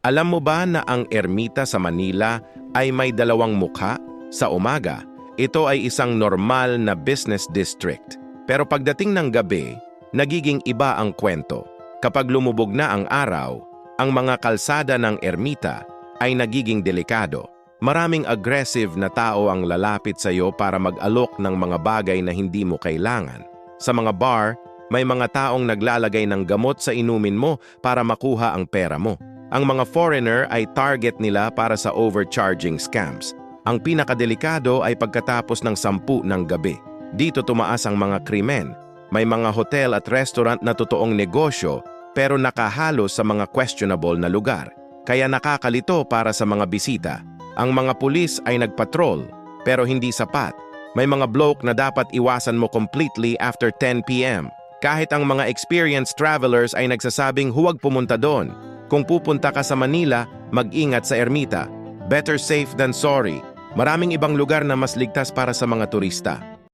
Alam mo ba na ang ermita sa Manila ay may dalawang mukha? Sa umaga, ito ay isang normal na business district. Pero pagdating ng gabi, nagiging iba ang kwento. Kapag lumubog na ang araw, ang mga kalsada ng ermita ay nagiging delikado. Maraming aggressive na tao ang lalapit sa iyo para mag-alok ng mga bagay na hindi mo kailangan. Sa mga bar, may mga taong naglalagay ng gamot sa inumin mo para makuha ang pera mo. Ang mga foreigner ay target nila para sa overcharging scams. Ang pinakadelikado ay pagkatapos ng 10 ng gabi. Dito tumaas ang mga krimen. May mga hotel at restaurant na totoong negosyo pero nakahalo sa mga questionable na lugar. Kaya nakakalito para sa mga bisita. Ang mga pulis ay nagpatrol pero hindi sapat. May mga bloke na dapat iwasan mo completely after 10 p.m. Kahit ang mga experienced travelers ay nagsasabing huwag pumunta doon. Kung pupunta ka sa Manila, mag-ingat sa ermita. Better safe than sorry. Maraming ibang lugar na mas ligtas para sa mga turista.